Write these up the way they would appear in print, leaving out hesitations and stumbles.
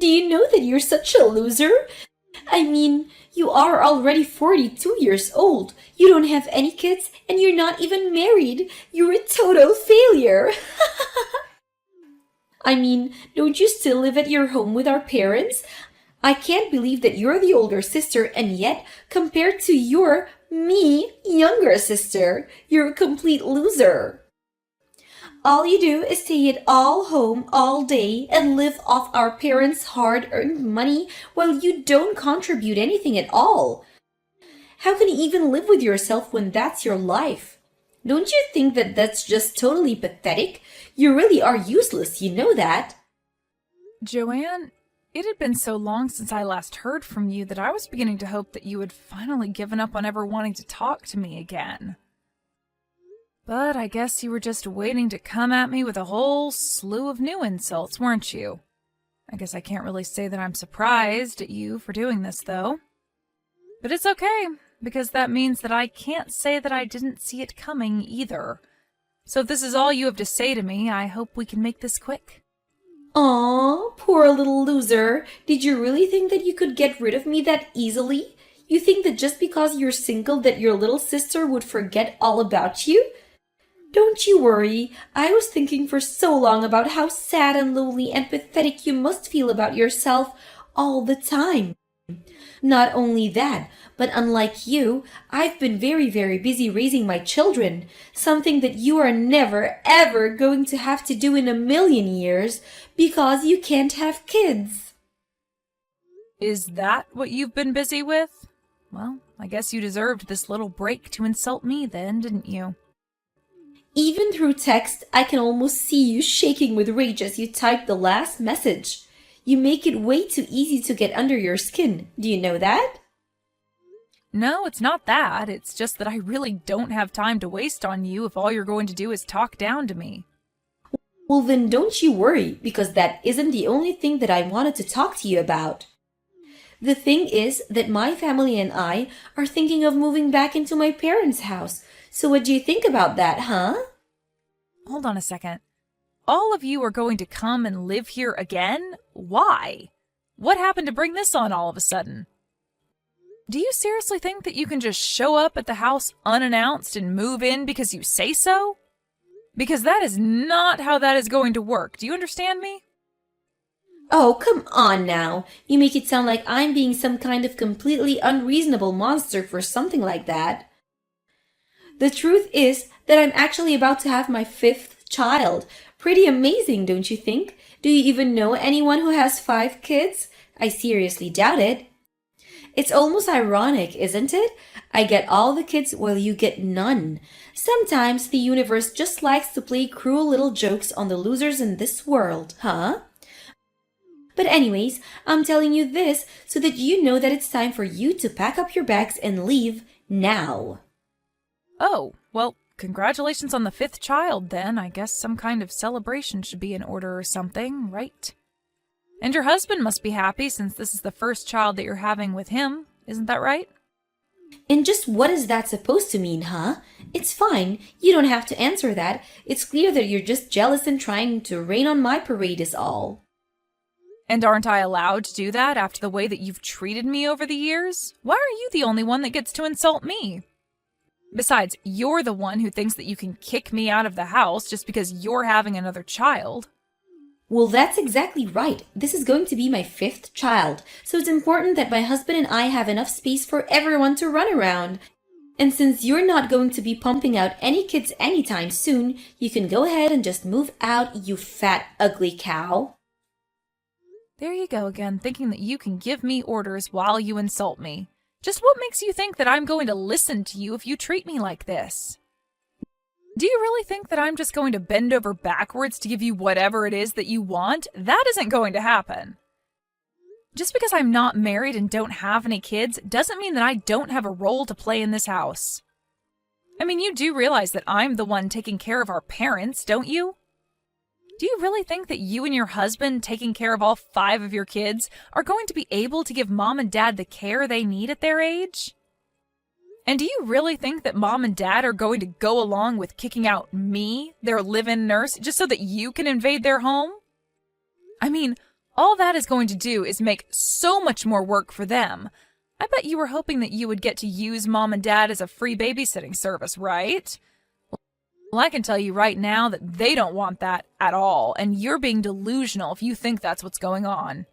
Do you know that you're such a loser? I mean, you are already 42 years old. You don't have any kids and you're not even married. You're a total failure. I mean, don't you still live at your home with our parents? I can't believe that you're the older sister and yet, compared to your, younger sister, you're a complete loser. All you do is stay at all home all day and live off our parents' hard-earned money while you don't contribute anything at all. How can you even live with yourself when that's your life? Don't you think that that's just totally pathetic? You really are useless, you know that. Joanne, it had been so long since I last heard from you that I was beginning to hope that you had finally given up on ever wanting to talk to me again. But I guess you were just waiting to come at me with a whole slew of new insults, weren't you? I guess I can't really say that I'm surprised at you for doing this, though. But it's okay, because that means that I can't say that I didn't see it coming either. So if this is all you have to say to me, I hope we can make this quick. Aw, poor little loser. Did you really think that you could get rid of me that easily? You think that just because you're single that your little sister would forget all about you? Don't you worry. I was thinking for so long about how sad and lonely and pathetic you must feel about yourself all the time. Not only that, but unlike you, I've been very, very busy raising my children, something that you are never, ever going to have to do in a million years because you can't have kids. Is that what you've been busy with? Well, I guess you deserved this little break to insult me then, didn't you? Even through text, I can almost see you shaking with rage as you type the last message. You make it way too easy to get under your skin. Do you know that? No, it's not that. It's just that I really don't have time to waste on you if all you're going to do is talk down to me. Well, then don't you worry, because that isn't the only thing that I wanted to talk to you about. The thing is that my family and I are thinking of moving back into my parents' house. So what do you think about that, huh? Hold on a second. All of you are going to come and live here again? Why? What happened to bring this on all of a sudden? Do you seriously think that you can just show up at the house unannounced and move in because you say so? Because that is not how that is going to work. Do you understand me? Oh, come on now. You make it sound like I'm being some kind of completely unreasonable monster for something like that. The truth is that I'm actually about to have my 5th child. Pretty amazing, don't you think? Do you even know anyone who has 5 kids? I seriously doubt it. It's almost ironic, isn't it? I get all the kids while you get none. Sometimes the universe just likes to play cruel little jokes on the losers in this world, huh? But anyways, I'm telling you this so that you know that it's time for you to pack up your bags and leave now. Oh, well, congratulations on the 5th child, then. I guess some kind of celebration should be in order or something, right? And your husband must be happy since this is the first child that you're having with him. Isn't that right? And just what is that supposed to mean, huh? It's fine. You don't have to answer that. It's clear that you're just jealous and trying to rain on my parade is all. And aren't I allowed to do that after the way that you've treated me over the years? Why are you the only one that gets to insult me? Besides, you're the one who thinks that you can kick me out of the house just because you're having another child. Well, that's exactly right. This is going to be my 5th child, so it's important that my husband and I have enough space for everyone to run around. And since you're not going to be pumping out any kids anytime soon, you can go ahead and just move out, you fat, ugly cow. There you go again, thinking that you can give me orders while you insult me. Just what makes you think that I'm going to listen to you if you treat me like this? Do you really think that I'm just going to bend over backwards to give you whatever it is that you want? That isn't going to happen. Just because I'm not married and don't have any kids doesn't mean that I don't have a role to play in this house. I mean, you do realize that I'm the one taking care of our parents, don't you? Do you really think that you and your husband taking care of all 5 of your kids are going to be able to give mom and dad the care they need at their age? And do you really think that mom and dad are going to go along with kicking out me, their live-in nurse, just so that you can invade their home? I mean, All that is going to do is make so much more work for them. I bet you were hoping that you would get to use Mom and Dad as a free babysitting service, right? Well, I can tell you right now that they don't want that at all, and you're being delusional if you think that's what's going on.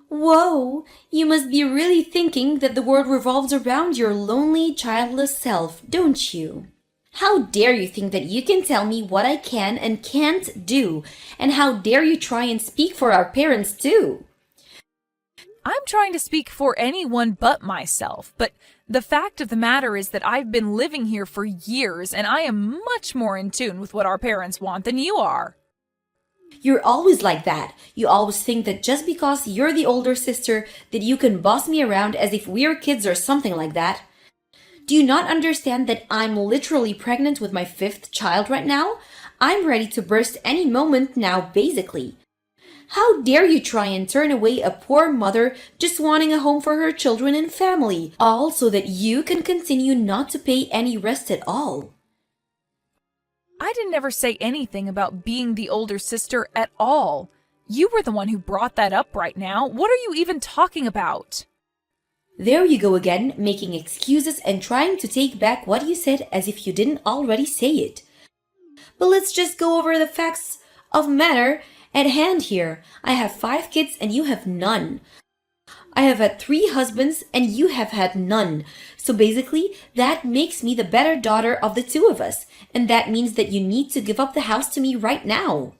Whoa, you must be really thinking that the world revolves around your lonely, childless self, don't you? How dare you think that you can tell me what I can and can't do, and how dare you try and speak for our parents too? I'm trying to speak for anyone but myself, but the fact of the matter is that I've been living here for years and I am much more in tune with what our parents want than you are. You're always like that. You always think that just because you're the older sister that you can boss me around as if we're kids or something like that. Do you not understand that I'm literally pregnant with my 5th child right now? I'm ready to burst any moment now, basically. How dare you try and turn away a poor mother just wanting a home for her children and family, all so that you can continue not to pay any rest at all? I didn't ever say anything about being the older sister at all. You were the one who brought that up right now. What are you even talking about? There you go again, making excuses and trying to take back what you said as if you didn't already say it. But let's just go over the facts of matter at hand here. I have 5 kids and you have none. I have had 3 husbands and you have had none. So basically, that makes me the better daughter of the 2 of us. And that means that you need to give up the house to me right now.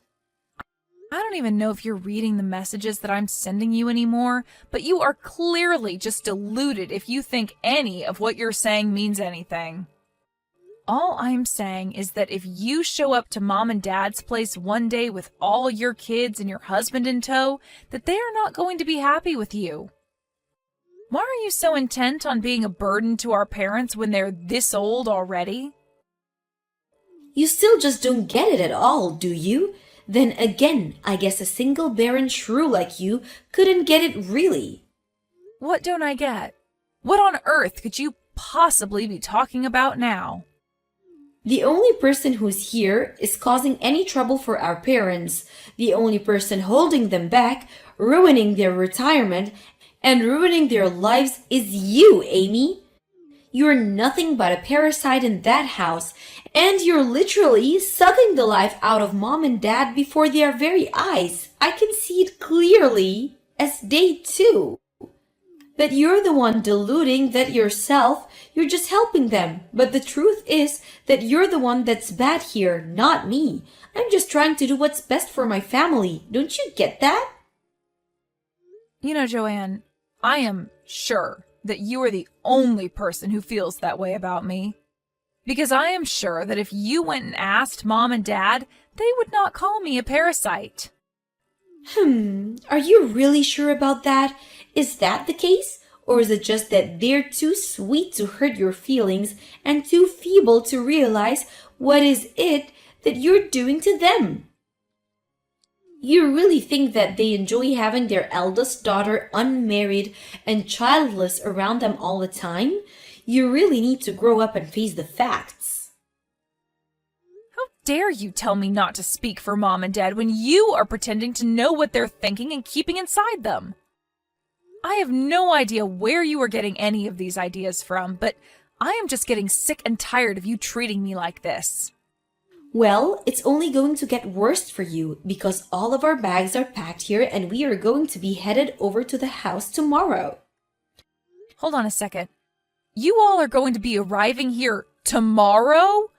I don't even know if you're reading the messages that I'm sending you anymore, but you are clearly just deluded if you think any of what you're saying means anything. All I'm saying is that if you show up to Mom and Dad's place one day with all your kids and your husband in tow, that they are not going to be happy with you. Why are you so intent on being a burden to our parents when they're this old already? You still just don't get it at all, do you? Then again, I guess a single barren shrew like you couldn't get it really. What don't I get? What on earth could you possibly be talking about now? The only person who's here is causing any trouble for our parents. The only person holding them back, ruining their retirement, and ruining their lives is you, Amy. You're nothing but a parasite in that house, and you're literally sucking the life out of Mom and Dad before their very eyes. I can see it clearly, as they too. But you're the one deluding that yourself, you're just helping them. But the truth is that you're the one that's bad here, not me. I'm just trying to do what's best for my family. Don't you get that? You know, Joanne, I am sure that you are the only person who feels that way about me. Because I am sure that if you went and asked Mom and Dad, they would not call me a parasite. Are you really sure about that? Is that the case? Or is it just that they're too sweet to hurt your feelings and too feeble to realize what is it that you're doing to them? You really think that they enjoy having their eldest daughter unmarried and childless around them all the time? You really need to grow up and face the facts. How dare you tell me not to speak for Mom and Dad when you are pretending to know what they're thinking and keeping inside them? I have no idea where you are getting any of these ideas from, but I am just getting sick and tired of you treating me like this. Well, it's only going to get worse for you because all of our bags are packed here and we are going to be headed over to the house tomorrow. Hold on a second. You all are going to be arriving here tomorrow?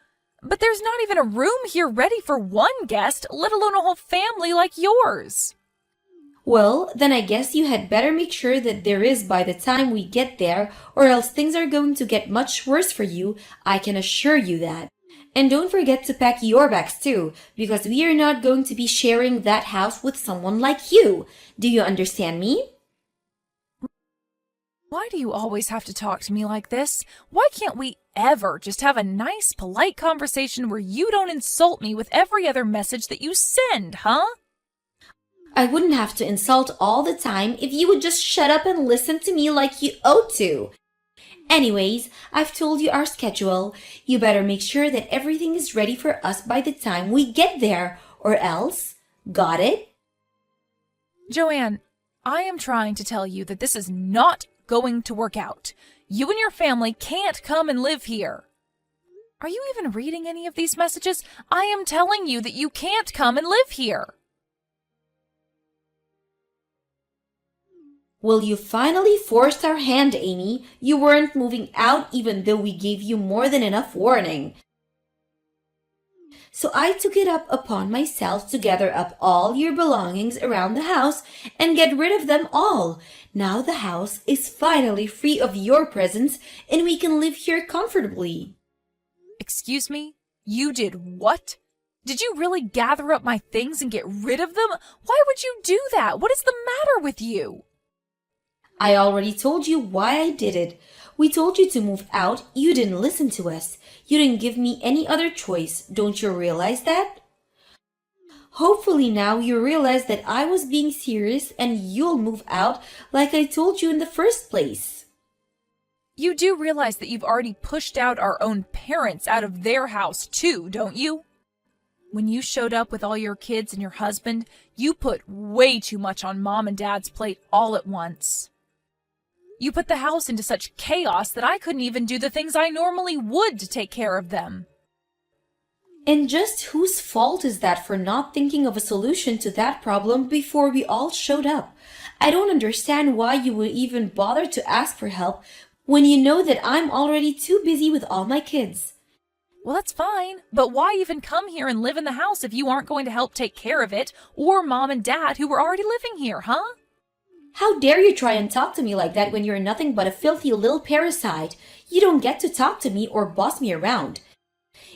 But there's not even a room here ready for one guest, let alone a whole family like yours. Well, then I guess you had better make sure that there is by the time we get there, or else things are going to get much worse for you, I can assure you that. And don't forget to pack your bags too, because we are not going to be sharing that house with someone like you. Do you understand me? Why do you always have to talk to me like this? Why can't we ever just have a nice, polite conversation where you don't insult me with every other message that you send, huh? I wouldn't have to insult all the time if you would just shut up and listen to me like you ought to. Anyways, I've told you our schedule. You better make sure that everything is ready for us by the time we get there, or else. Got it? Joanne, I am trying to tell you that this is not going to work out. You and your family can't come and live here. Are you even reading any of these messages? I am telling you that you can't come and live here. Well, you finally forced our hand, Amy. You weren't moving out even though we gave you more than enough warning. So I took it up upon myself to gather up all your belongings around the house and get rid of them all. Now the house is finally free of your presence and we can live here comfortably. Excuse me? You did what? Did you really gather up my things and get rid of them? Why would you do that? What is the matter with you? I already told you why I did it. We told you to move out. You didn't listen to us. You didn't give me any other choice. Don't you realize that? Hopefully now you realize that I was being serious and you'll move out like I told you in the first place. You do realize that you've already pushed out our own parents out of their house too, don't you? When you showed up with all your kids and your husband, you put way too much on Mom and Dad's plate all at once. You put the house into such chaos that I couldn't even do the things I normally would to take care of them. And just whose fault is that for not thinking of a solution to that problem before we all showed up? I don't understand why you would even bother to ask for help when you know that I'm already too busy with all my kids. Well, that's fine, but why even come here and live in the house if you aren't going to help take care of it, or Mom and Dad who were already living here, huh? How dare you try and talk to me like that when you're nothing but a filthy little parasite? You don't get to talk to me or boss me around.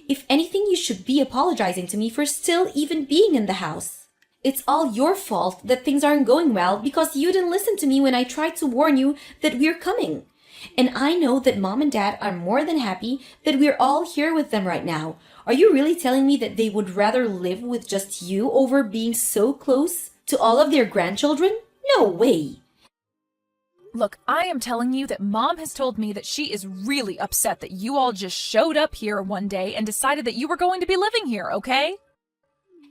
If anything, you should be apologizing to me for still even being in the house. It's all your fault that things aren't going well because you didn't listen to me when I tried to warn you that we're coming. And I know that Mom and Dad are more than happy that we're all here with them right now. Are you really telling me that they would rather live with just you over being so close to all of their grandchildren? No way. Look, I am telling you that Mom has told me that she is really upset that you all just showed up here one day and decided that you were going to be living here, okay?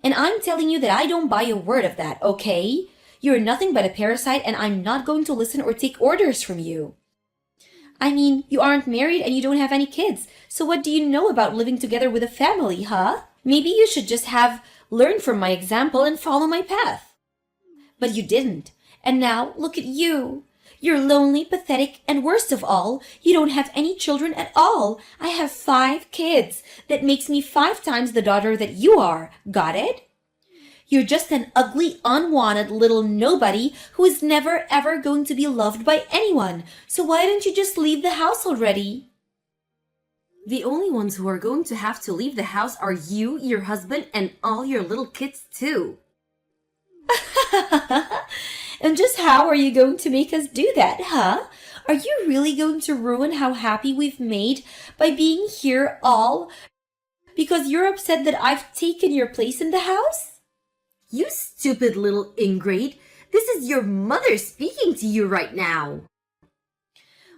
And I'm telling you that I don't buy a word of that, okay? You're nothing but a parasite and I'm not going to listen or take orders from you. I mean, you aren't married and you don't have any kids, so what do you know about living together with a family, huh? Maybe you should just have learned from my example and follow my path. But you didn't. And now, look at you. You're lonely, pathetic, and worst of all, you don't have any children at all. I have 5 kids. That makes me 5 times the daughter that you are. Got it? You're just an ugly, unwanted little nobody who is never ever going to be loved by anyone. So why don't you just leave the house already? The only ones who are going to have to leave the house are you, your husband, and all your little kids too. And just how are you going to make us do that, huh? Are you really going to ruin how happy we've made by being here all because you're upset that I've taken your place in the house? You stupid little ingrate. This is your mother speaking to you right now.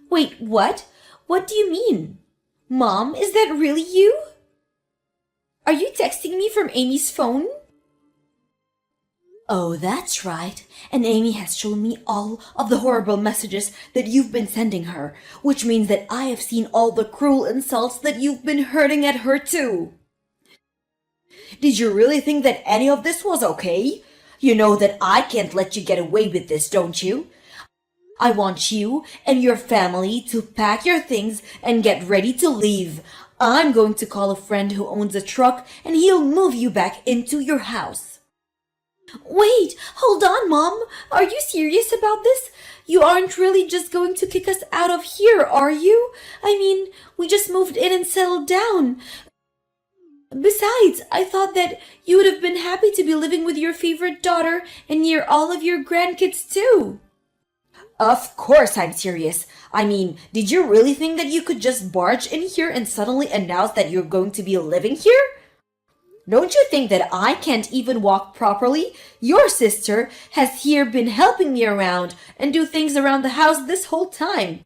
Wait, what? What do you mean? Mom, is that really you? Are you texting me from Amy's phone? Oh, that's right. And Amy has shown me all of the horrible messages that you've been sending her, which means that I have seen all the cruel insults that you've been hurting at her too. Did you really think that any of this was okay? You know that I can't let you get away with this, don't you? I want you and your family to pack your things and get ready to leave. I'm going to call a friend who owns a truck and he'll move you back into your house. Wait, hold on, Mom. Are you serious about this? You aren't really just going to kick us out of here, are you? I mean, we just moved in and settled down. Besides, I thought that you would have been happy to be living with your favorite daughter and near all of your grandkids too. Of course I'm serious. I mean, did you really think that you could just barge in here and suddenly announce that you're going to be living here? Don't you think that I can't even walk properly? Your sister has here been helping me around and do things around the house this whole time.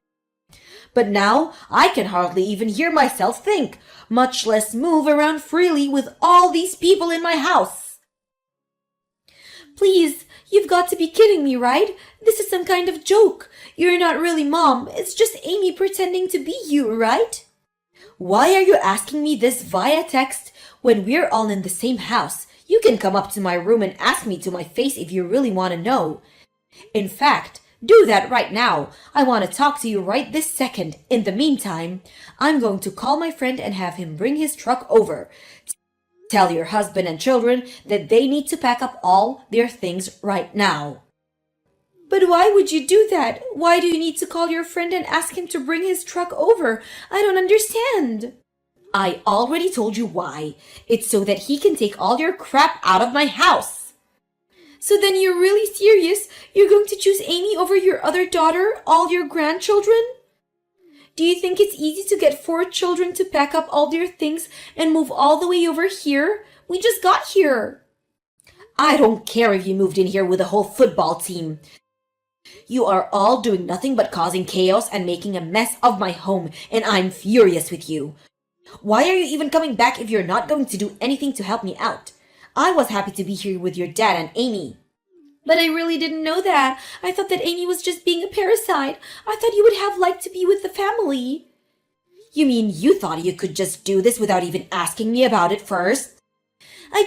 But now I can hardly even hear myself think, much less move around freely with all these people in my house. Please, You've got to be kidding me, right? This is some kind of joke. You're not really Mom. It's just Amy pretending to be you, right? Why are you asking me this via text when we're all in the same house? You can come up to my room and ask me to my face if you really want to know. In fact, do that right now. I want to talk to you right this second. In the meantime, I'm going to call my friend and have him bring his truck over. Tell your husband and children that they need to pack up all their things right now. But why would you do that? Why do you need to call your friend and ask him to bring his truck over? I don't understand. I already told you why. It's so that he can take all your crap out of my house. So then you're really serious? You're going to choose Amy over your other daughter, all your grandchildren? Do you think it's easy to get 4 children to pack up all their things and move all the way over here? We just got here. I don't care if you moved in here with a whole football team. You are all doing nothing but causing chaos and making a mess of my home, and I'm furious with you. Why are you even coming back if you're not going to do anything to help me out? I was happy to be here with your dad and Amy. But I really didn't know that. I thought that Amy was just being a parasite. I thought you would have liked to be with the family. You mean you thought you could just do this without even asking me about it first? I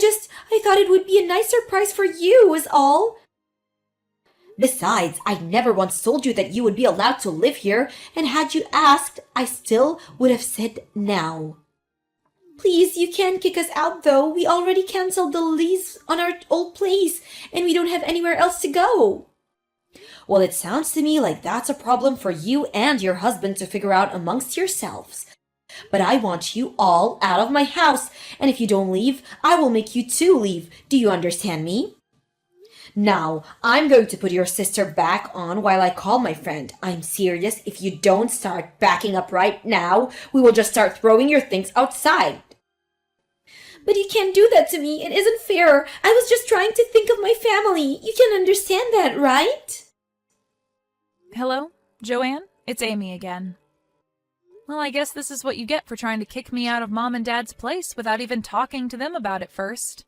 thought it would be a nice surprise for you, is all. Besides, I never once told you that you would be allowed to live here, and had you asked, I still would have said now. Please, you can't kick us out though. We already canceled the lease on our old place, and we don't have anywhere else to go. Well, it sounds to me like that's a problem for you and your husband to figure out amongst yourselves. But I want you all out of my house, and if you don't leave, I will make you two leave. Do you understand me? Now, I'm going to put your sister back on while I call my friend. I'm serious. If you don't start backing up right now, we will just start throwing your things outside. But you can't do that to me. It isn't fair. I was just trying to think of my family. You can understand that, right? Hello, Joanne? It's Amy again. Well, I guess this is what you get for trying to kick me out of Mom and Dad's place without even talking to them about it first.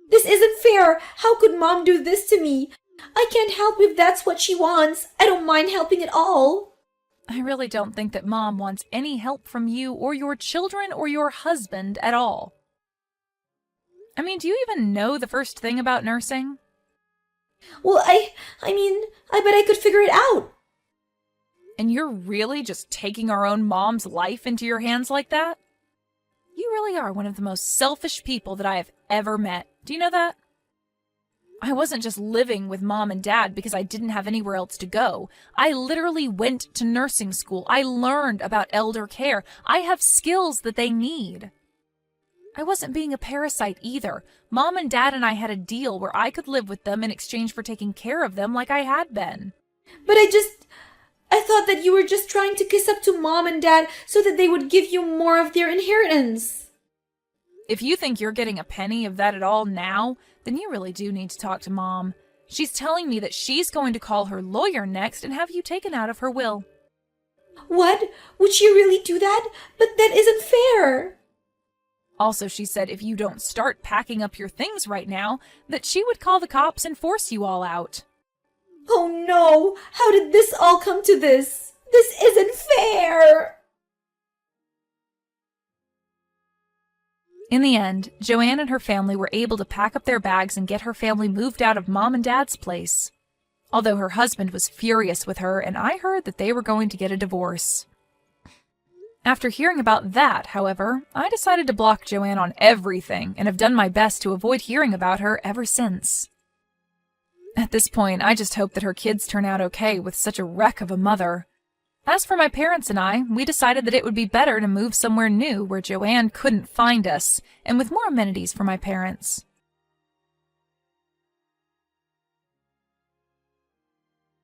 This isn't fair. How could Mom do this to me? I can't help if that's what she wants. I don't mind helping at all. I really don't think that Mom wants any help from you or your children or your husband at all. I mean, do you even know the first thing about nursing? Well, I bet I could figure it out. And you're really just taking our own mom's life into your hands like that? You really are one of the most selfish people that I have ever met. Do you know that? I wasn't just living with Mom and Dad because I didn't have anywhere else to go. I literally went to nursing school. I learned about elder care. I have skills that they need. I wasn't being a parasite either. Mom and Dad and I had a deal where I could live with them in exchange for taking care of them like I had been. But I thought that you were just trying to kiss up to Mom and Dad so that they would give you more of their inheritance. If you think you're getting a penny of that at all now, then you really do need to talk to Mom. She's telling me that she's going to call her lawyer next and have you taken out of her will. What? Would she really do that? But that isn't fair. Also, she said if you don't start packing up your things right now, that she would call the cops and force you all out. Oh no! How did this all come to this? This isn't fair! In the end, Joanne and her family were able to pack up their bags and get her family moved out of Mom and Dad's place. Although her husband was furious with her, and I heard that they were going to get a divorce. After hearing about that, however, I decided to block Joanne on everything and have done my best to avoid hearing about her ever since. At this point, I just hope that her kids turn out okay with such a wreck of a mother. As for my parents and I, we decided that it would be better to move somewhere new where Joanne couldn't find us, and with more amenities for my parents.